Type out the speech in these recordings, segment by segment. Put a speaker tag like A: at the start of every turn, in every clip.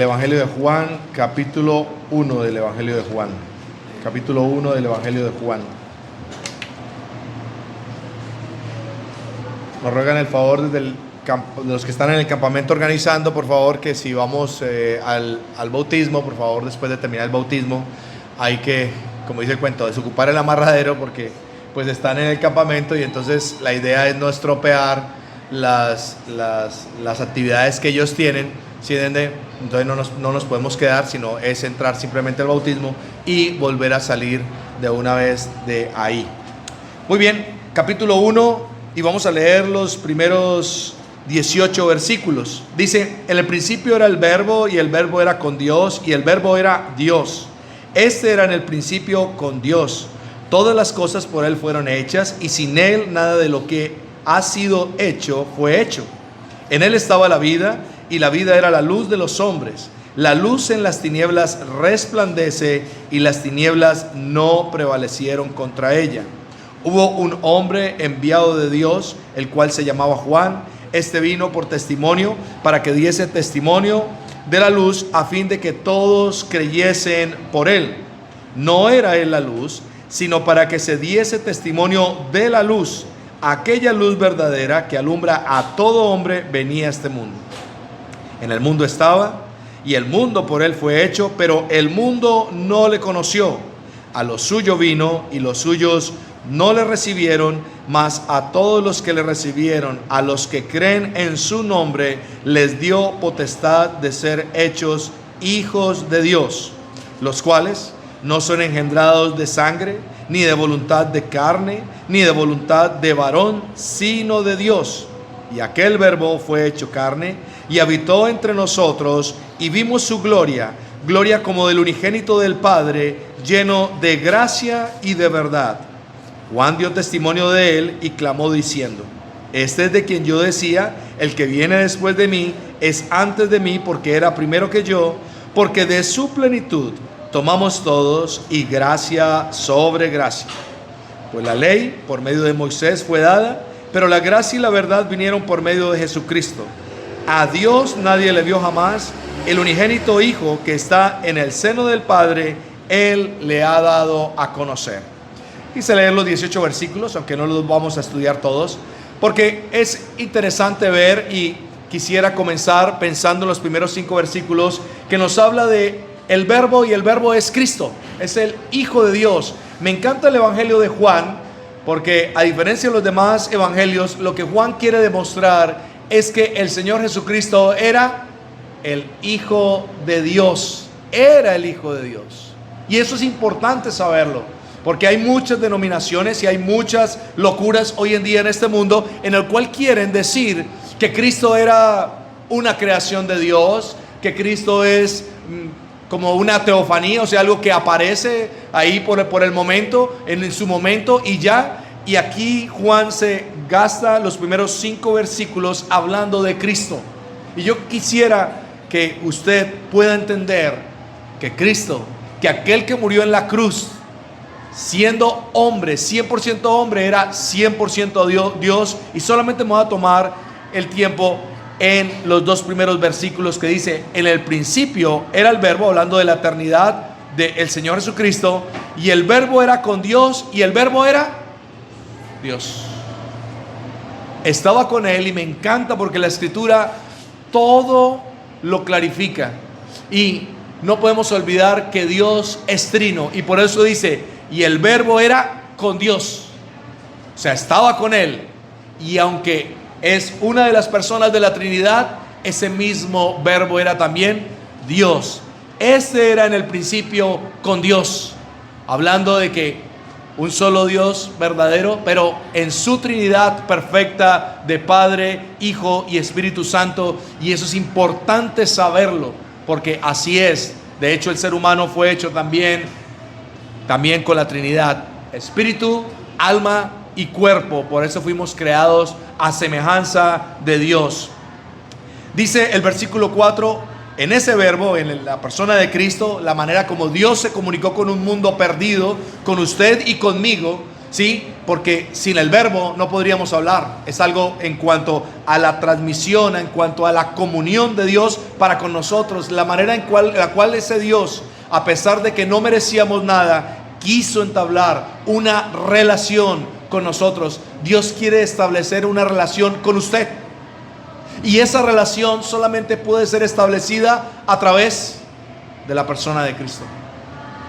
A: del Evangelio de Juan, capítulo 1 del Evangelio de Juan. Capítulo 1 del Evangelio de Juan. Nos ruegan el favor desde el campo, los que están en el campamento organizando, por favor, que si vamos al bautismo, por favor, después de terminar el bautismo, hay que, como dice el cuento, desocupar el amarradero porque pues están en el campamento y entonces la idea es no estropear las actividades que ellos tienen, ¿sí entiende? Entonces no nos podemos quedar, sino es entrar simplemente al bautismo y volver a salir de una vez de ahí. Muy bien, capítulo 1 y vamos a leer los primeros 18 versículos. Dice: en el principio era el verbo y el verbo era con Dios y el verbo era Dios. Este era en el principio con Dios. Todas las cosas por Él fueron hechas y sin Él nada de lo que ha sido hecho fue hecho. En Él estaba la vida y la vida era la luz de los hombres. La luz en las tinieblas resplandece y las tinieblas no prevalecieron contra ella. Hubo un hombre enviado de Dios, el cual se llamaba Juan. Este vino por testimonio, para que diese testimonio de la luz, a fin de que todos creyesen por él. No era él la luz, sino para que se diese testimonio de la luz. Aquella luz verdadera que alumbra a todo hombre venía a este mundo. En el mundo estaba, y el mundo por él fue hecho, pero el mundo no le conoció. A lo suyo vino, y los suyos no le recibieron, mas a todos los que le recibieron, a los que creen en su nombre, les dio potestad de ser hechos hijos de Dios, los cuales no son engendrados de sangre, ni de voluntad de carne, ni de voluntad de varón, sino de Dios. Y aquel verbo fue hecho carne, y habitó entre nosotros, y vimos su gloria, gloria como del unigénito del Padre, lleno de gracia y de verdad. Juan dio testimonio de él y clamó diciendo: este es de quien yo decía, el que viene después de mí es antes de mí, porque era primero que yo, porque de su plenitud tomamos todos, y gracia sobre gracia. Pues la ley por medio de Moisés fue dada, pero la gracia y la verdad vinieron por medio de Jesucristo. A Dios nadie le vio jamás. El unigénito Hijo que está en el seno del Padre, Él le ha dado a conocer. Quise leer los 18 versículos, aunque no los vamos a estudiar todos, porque es interesante ver, y quisiera comenzar pensando en los primeros 5 versículos que nos habla de el verbo, y el verbo es Cristo, es el Hijo de Dios. Me encanta el Evangelio de Juan, porque a diferencia de los demás evangelios, lo que Juan quiere demostrar es que el Señor Jesucristo era el Hijo de Dios, era el Hijo de Dios. Y eso es importante saberlo, porque hay muchas denominaciones y hay muchas locuras hoy en día en este mundo en el cual quieren decir que Cristo era una creación de Dios, que Cristo es como una teofanía, o sea, algo que aparece ahí por el momento, en su momento y ya. Y aquí Juan se gasta los primeros 5 versículos hablando de Cristo. Y yo quisiera que usted pueda entender que Cristo, que aquel que murió en la cruz, siendo hombre, 100% hombre, era 100% Dios. Y solamente me voy a tomar el tiempo en los 2 primeros versículos que dice: en el principio era el verbo, hablando de la eternidad del Señor Jesucristo, y el verbo era con Dios, y el verbo era Dios. Estaba con Él, y me encanta porque la Escritura todo lo clarifica, y no podemos olvidar que Dios es trino, y por eso dice: y el verbo era con Dios, o sea, estaba con Él. Y aunque es una de las personas de la Trinidad, ese mismo verbo era también Dios. Este era en el principio con Dios, hablando de que un solo Dios verdadero, pero en su Trinidad perfecta de Padre, Hijo y Espíritu Santo. Y eso es importante saberlo, porque así es. De hecho, el ser humano fue hecho también con la Trinidad: espíritu, alma y cuerpo. Por eso fuimos creados a semejanza de Dios. Dice el versículo 4: en ese verbo, en la persona de Cristo, la manera como Dios se comunicó con un mundo perdido, con usted y conmigo, ¿sí? porque sin el verbo no podríamos hablar. Es algo en cuanto a la transmisión, en cuanto a la comunión de Dios para con nosotros, la manera en la cual ese Dios, a pesar de que no merecíamos nada, quiso entablar una relación con nosotros. Dios quiere establecer una relación con usted, y esa relación solamente puede ser establecida a través de la persona de Cristo.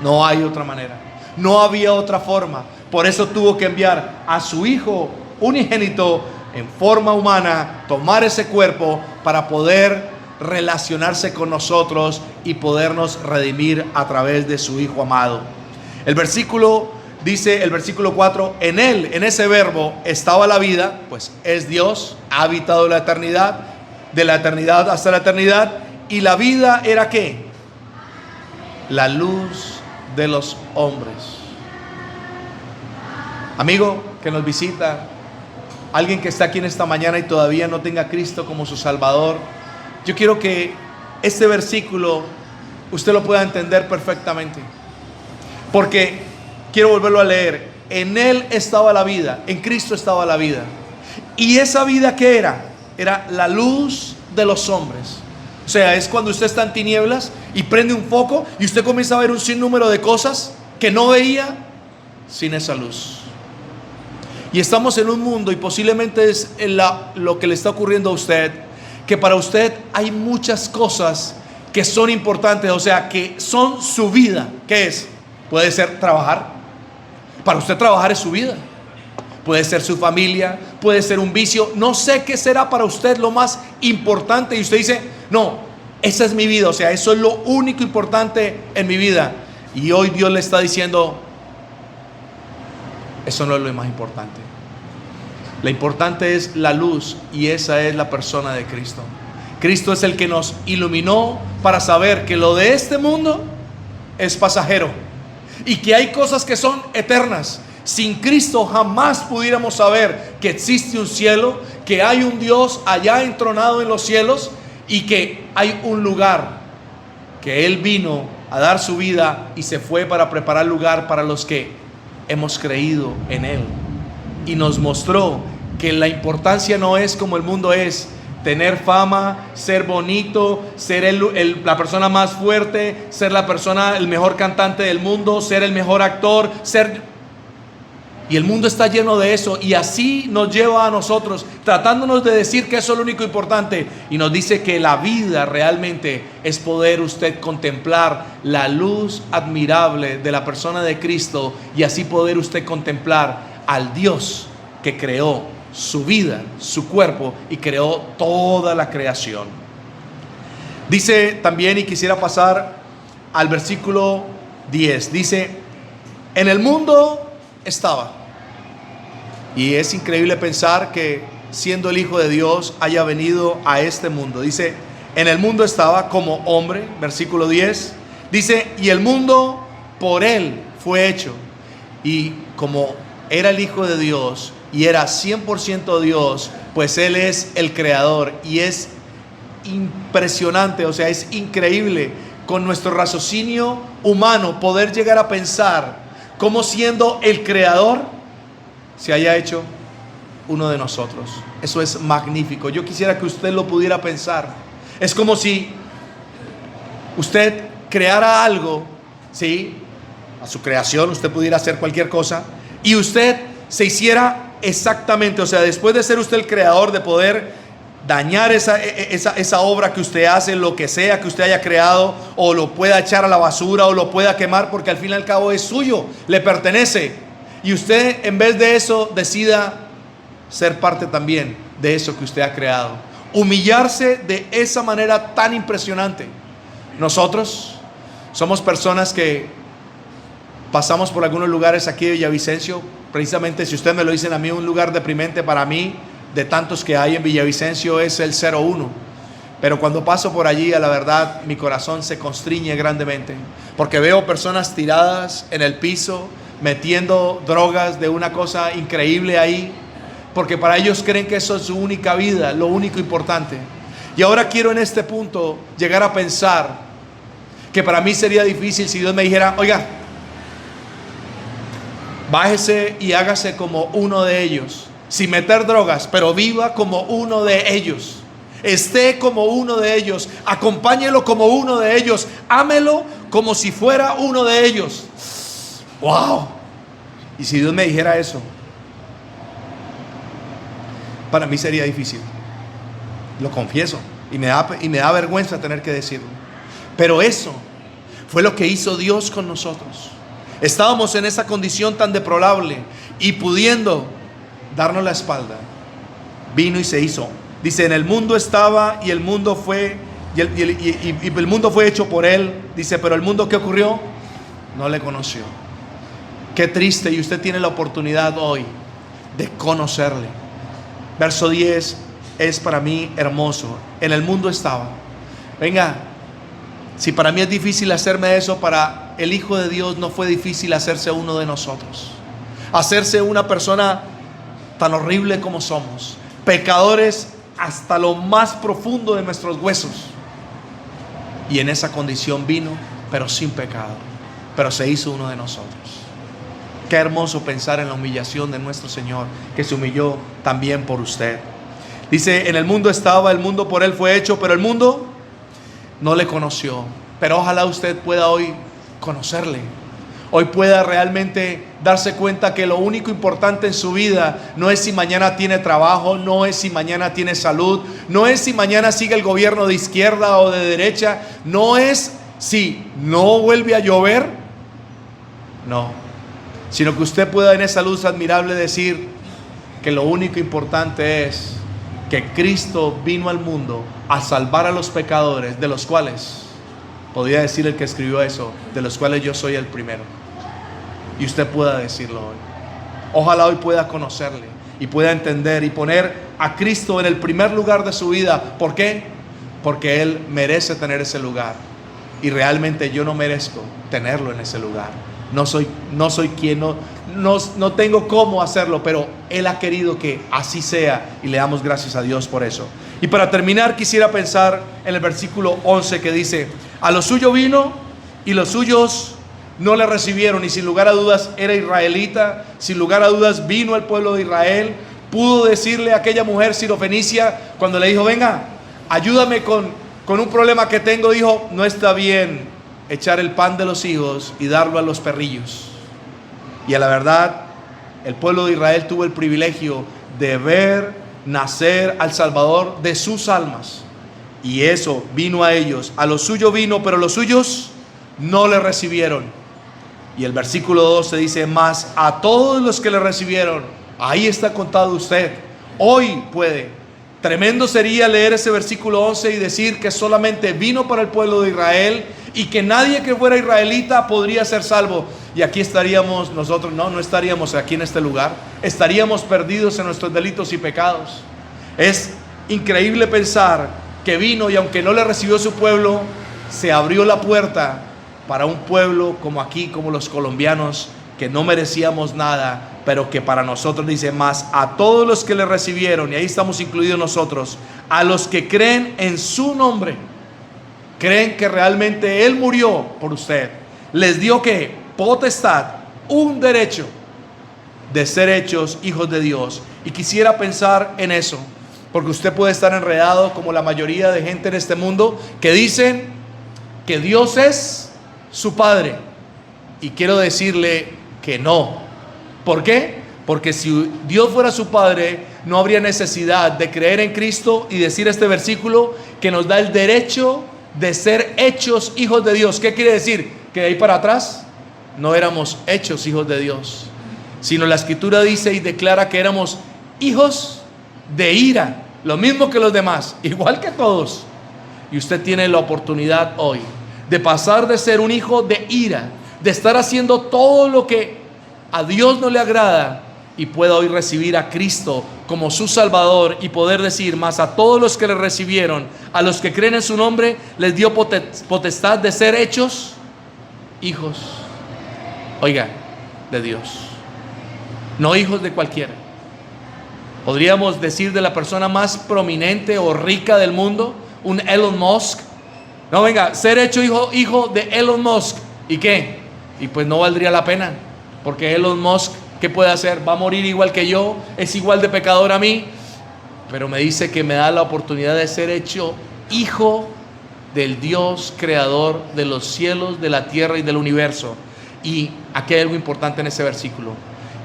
A: No hay otra manera, no había otra forma. Por eso tuvo que enviar a su Hijo unigénito en forma humana, tomar ese cuerpo para poder relacionarse con nosotros y podernos redimir a través de su Hijo amado. El versículo dice, el versículo 4, en Él, en ese verbo, estaba la vida, pues es Dios, ha habitado la eternidad, de la eternidad hasta la eternidad, y la vida era ¿qué? La luz de los hombres. Amigo que nos visita, alguien que está aquí en esta mañana y todavía no tenga a Cristo como su Salvador, yo quiero que este versículo usted lo pueda entender perfectamente, porque quiero volverlo a leer. En Él estaba la vida, en Cristo estaba la vida, y esa vida ¿qué era? Era la luz de los hombres. O sea, es cuando usted está en tinieblas y prende un foco y usted comienza a ver un sinnúmero de cosas que no veía sin esa luz. Y estamos en un mundo, y posiblemente es lo que le está ocurriendo a usted, que para usted hay muchas cosas que son importantes, o sea, que son su vida. ¿Qué es? Puede ser trabajar. Para usted trabajar es su vida. Puede ser su familia, puede ser un vicio. No sé qué será para usted lo más importante. Y usted dice, no, esa es mi vida, o sea, eso es lo único importante en mi vida. Y hoy Dios le está diciendo, eso no es lo más importante. Lo importante es la luz, y esa es la persona de Cristo. Cristo es el que nos iluminó para saber que lo de este mundo es pasajero y que hay cosas que son eternas. Sin Cristo jamás pudiéramos saber que existe un cielo, que hay un Dios allá entronado en los cielos, y que hay un lugar que Él vino a dar su vida y se fue para preparar lugar para los que hemos creído en Él. Y nos mostró que la importancia no es como el mundo es: tener fama, ser bonito, ser la persona más fuerte, ser la persona, el mejor cantante del mundo, ser el mejor actor, Y el mundo está lleno de eso, y así nos lleva a nosotros, tratándonos de decir que eso es lo único importante. Y nos dice que la vida realmente es poder usted contemplar la luz admirable de la persona de Cristo, y así poder usted contemplar al Dios que creó su vida, su cuerpo, y creó toda la creación. Dice también, y quisiera pasar al versículo 10, dice, en el mundo estaba. Y es increíble pensar que siendo el Hijo de Dios haya venido a este mundo. Dice, en el mundo estaba como hombre, versículo 10. Dice, y el mundo por Él fue hecho. Y como era el Hijo de Dios y era 100% Dios, pues Él es el creador. Y es impresionante, o sea, es increíble con nuestro raciocinio humano poder llegar a pensar cómo, siendo el creador, se haya hecho uno de nosotros. Eso es magnífico. Yo quisiera que usted lo pudiera pensar. Es como si usted creara algo, ¿sí? A su creación usted pudiera hacer cualquier cosa, y usted se hiciera exactamente, o sea, después de ser usted el creador, de poder dañar esa obra que usted hace, lo que sea que usted haya creado, o lo pueda echar a la basura, o lo pueda quemar, porque al fin y al cabo es suyo, le pertenece. Y usted, en vez de eso, decida ser parte también de eso que usted ha creado. Humillarse de esa manera tan impresionante. Nosotros somos personas que pasamos por algunos lugares aquí de Villavicencio. Precisamente, si usted me lo dicen a mí, un lugar deprimente para mí, de tantos que hay en Villavicencio, es el 01. Pero cuando paso por allí, a la verdad, mi corazón se constriñe grandemente, porque veo personas tiradas en el piso, metiendo drogas de una cosa increíble ahí, porque para ellos creen que eso es su única vida, lo único importante. Y ahora quiero en este punto llegar a pensar que para mí sería difícil si Dios me dijera, oiga, Bájese y hágase como uno de ellos, sin meter drogas, pero viva como uno de ellos. Esté como uno de ellos, acompáñelo como uno de ellos, ámelo como si fuera uno de ellos. ¡Wow! Y si Dios me dijera eso, para mí sería difícil, lo confieso, y me da vergüenza tener que decirlo. Pero eso fue lo que hizo Dios con nosotros. Estábamos en esa condición tan deplorable, y pudiendo darnos la espalda, vino y se hizo. Dice, en el mundo estaba, y el mundo fue, y el mundo fue hecho por él. Dice, pero el mundo, ¿qué ocurrió? No le conoció. Qué triste, y usted tiene la oportunidad hoy de conocerle. Verso 10 es para mí hermoso. En el mundo estaba. Venga, si para mí es difícil hacerme eso, para el Hijo de Dios no fue difícil hacerse uno de nosotros. Hacerse una persona tan horrible como somos, pecadores hasta lo más profundo de nuestros huesos. Y en esa condición vino, pero sin pecado, pero se hizo uno de nosotros. Qué hermoso pensar en la humillación de nuestro Señor, que se humilló también por usted. Dice, en el mundo estaba, el mundo por él fue hecho, pero el mundo no le conoció. Pero ojalá usted pueda hoy conocerle. Hoy pueda realmente darse cuenta que lo único importante en su vida no es si mañana tiene trabajo, no es si mañana tiene salud, no es si mañana sigue el gobierno de izquierda o de derecha, no es si no vuelve a llover, no, sino que usted pueda en esa luz admirable decir que lo único importante es que Cristo vino al mundo a salvar a los pecadores, de los cuales, podría decir el que escribió eso, de los cuales yo soy el primero. Y usted pueda decirlo hoy. Ojalá hoy pueda conocerle y pueda entender y poner a Cristo en el primer lugar de su vida. ¿Por qué? Porque Él merece tener ese lugar. Y realmente yo no merezco tenerlo en ese lugar. No soy quien, no tengo cómo hacerlo, pero Él ha querido que así sea y le damos gracias a Dios por eso. Y para terminar quisiera pensar en el versículo 11 que dice, a lo suyo vino y los suyos no le recibieron. Y sin lugar a dudas era israelita, sin lugar a dudas vino el pueblo de Israel. Pudo decirle a aquella mujer sirofenicia cuando le dijo, venga, ayúdame con un problema que tengo. Dijo, no está bien echar el pan de los hijos y darlo a los perrillos. Y a la verdad, el pueblo de Israel tuvo el privilegio de ver nacer al Salvador de sus almas. Y eso vino a ellos. A lo suyo vino, pero los suyos no le recibieron. Y el versículo 12 dice, mas a todos los que le recibieron, ahí está contado usted. Hoy puede. Tremendo sería leer ese versículo 11 y decir que solamente vino para el pueblo de Israel y que nadie que fuera israelita podría ser salvo. Y aquí estaríamos nosotros, no estaríamos aquí en este lugar. Estaríamos perdidos en nuestros delitos y pecados. Es increíble pensar que vino y aunque no le recibió su pueblo, se abrió la puerta para un pueblo como aquí, como los colombianos, que no merecíamos nada, pero que para nosotros dice, más a todos los que le recibieron, y ahí estamos incluidos nosotros, a los que creen en su nombre, creen que realmente Él murió por usted, les dio que potestad, un derecho de ser hechos hijos de Dios. Y quisiera pensar en eso, porque usted puede estar enredado como la mayoría de gente en este mundo que dicen que Dios es su Padre, y quiero decirle que no. ¿Por qué? Porque si Dios fuera su Padre, no habría necesidad de creer en Cristo y decir este versículo que nos da el derecho de ser hechos hijos de Dios. ¿Qué quiere decir? Que de ahí para atrás no éramos hechos hijos de Dios, sino la Escritura dice y declara que éramos hijos de ira, lo mismo que los demás, igual que todos. Y usted tiene la oportunidad hoy de pasar de ser un hijo de ira, de estar haciendo todo lo que a Dios no le agrada, y pueda hoy recibir a Cristo como su Salvador y poder decir, más a todos los que le recibieron, a los que creen en su nombre, les dio potestad de ser hechos hijos, oiga, de Dios, no hijos de cualquiera. Podríamos decir de la persona más prominente o rica del mundo, un Elon Musk. No, venga, ser hecho hijo de Elon Musk. ¿Y qué? Y pues no valdría la pena, porque Elon Musk
B: ¿Qué puede hacer? Va a morir igual que yo, es igual de pecador a mí, pero me dice que me da la oportunidad de ser hecho hijo del Dios creador de los cielos, de la tierra y del universo. Y aquí hay algo importante en ese versículo: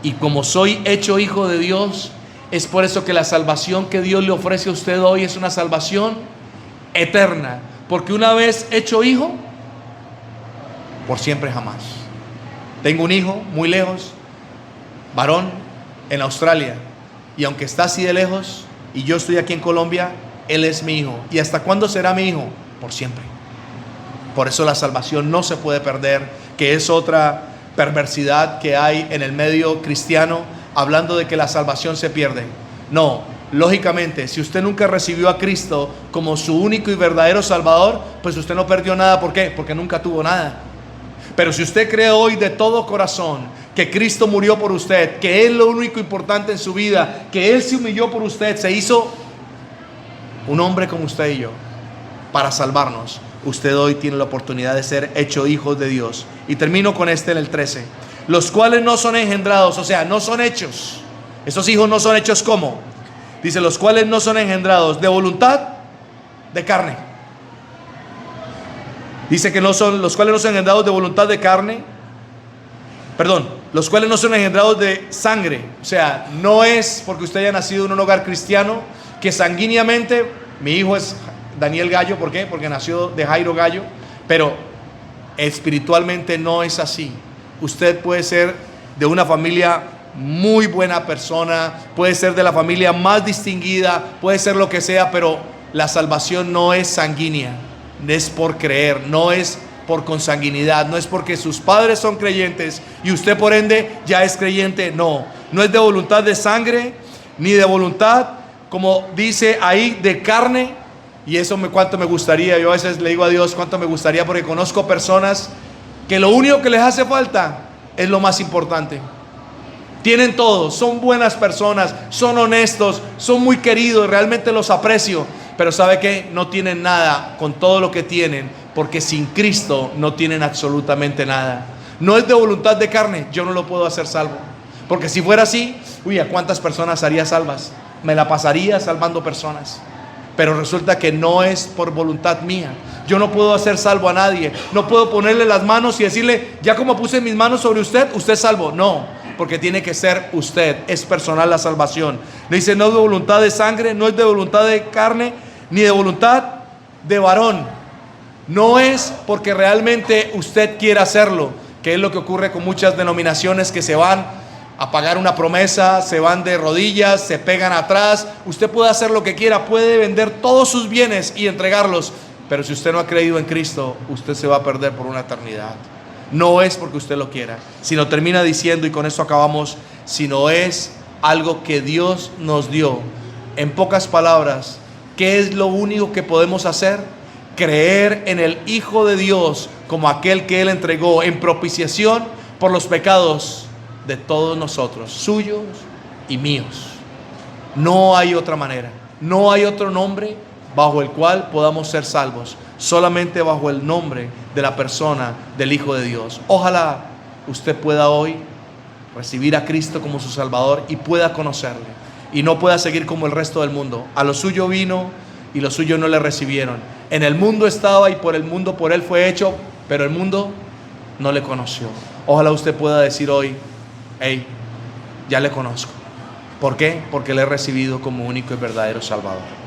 B: y como soy hecho hijo de Dios, es por eso que la salvación que Dios le ofrece a usted hoy es una salvación eterna, porque una vez hecho hijo, por siempre jamás. Tengo un hijo muy lejos, varón, en Australia, y aunque está así de lejos y yo estoy aquí en Colombia, él es mi hijo. ¿Y hasta cuándo será mi hijo? Por siempre. Por eso la salvación no se puede perder, que es otra perversidad que hay en el medio cristiano, hablando de que la salvación se pierde. No, lógicamente, si usted nunca recibió a Cristo como su único y verdadero Salvador, pues usted no perdió nada. ¿Por qué? Porque nunca tuvo nada. Pero si usted cree hoy de todo corazón que Cristo murió por usted, que es lo único importante en su vida, que Él se humilló por usted, se hizo un hombre como usted y yo para salvarnos, usted hoy tiene la oportunidad de ser hecho hijos de Dios. Y termino con este en el 13: los cuales no son engendrados, o sea, no son hechos. Esos hijos no son hechos ¿cómo? Dice, los cuales no son engendrados de voluntad, de carne. Dice que no son, los cuales no son engendrados de voluntad de carne, perdón, los cuales no son engendrados de sangre. O sea, no es porque usted haya nacido en un hogar cristiano que sanguíneamente, mi hijo es Daniel Gallo. ¿Por qué? Porque nació de Jairo Gallo. Pero espiritualmente no es así. Usted puede ser de una familia muy buena persona, puede ser de la familia más distinguida, puede ser lo que sea, pero la salvación no es sanguínea. Es por creer, no es por consanguinidad, no es porque sus padres son creyentes y usted por ende ya es creyente. No, no es de voluntad de sangre, ni de voluntad, como dice ahí, de carne. Y eso cuánto me gustaría. Yo a veces le digo a Dios cuánto me gustaría, porque conozco personas que lo único que les hace falta es lo más importante. Tienen todo, son buenas personas, son honestos, son muy queridos, realmente los aprecio. Pero ¿sabe qué? No tienen nada con todo lo que tienen, porque sin Cristo no tienen absolutamente nada. No es de voluntad de carne, yo no lo puedo hacer salvo. Porque si fuera así, uy, ¿a cuántas personas haría salvas? Me la pasaría salvando personas. Pero resulta que no es por voluntad mía. Yo no puedo hacer salvo a nadie. No puedo ponerle las manos y decirle, ya como puse mis manos sobre usted, usted es salvo. No, porque tiene que ser usted. Es personal la salvación. Le dice, no es de voluntad de sangre, no es de voluntad de carne, ni de voluntad de varón. No es porque realmente usted quiera hacerlo, que es lo que ocurre con muchas denominaciones que se van a pagar una promesa, se van de rodillas, se pegan atrás. Usted puede hacer lo que quiera, puede vender todos sus bienes y entregarlos, pero si usted no ha creído en Cristo, usted se va a perder por una eternidad. No es porque usted lo quiera, sino termina diciendo, y con esto acabamos, sino es algo que Dios nos dio. En pocas palabras, ¿qué es lo único que podemos hacer? Creer en el Hijo de Dios como aquel que Él entregó en propiciación por los pecados de todos nosotros, suyos y míos. No hay otra manera, no hay otro nombre bajo el cual podamos ser salvos, solamente bajo el nombre de la persona del Hijo de Dios. Ojalá usted pueda hoy recibir a Cristo como su Salvador y pueda conocerle, y no pueda seguir como el resto del mundo. A lo suyo vino y los suyos no le recibieron. En el mundo estaba y por el mundo, por él fue hecho, pero el mundo no le conoció. Ojalá usted pueda decir hoy, hey, ya le conozco. ¿Por qué? Porque le he recibido como único y verdadero Salvador.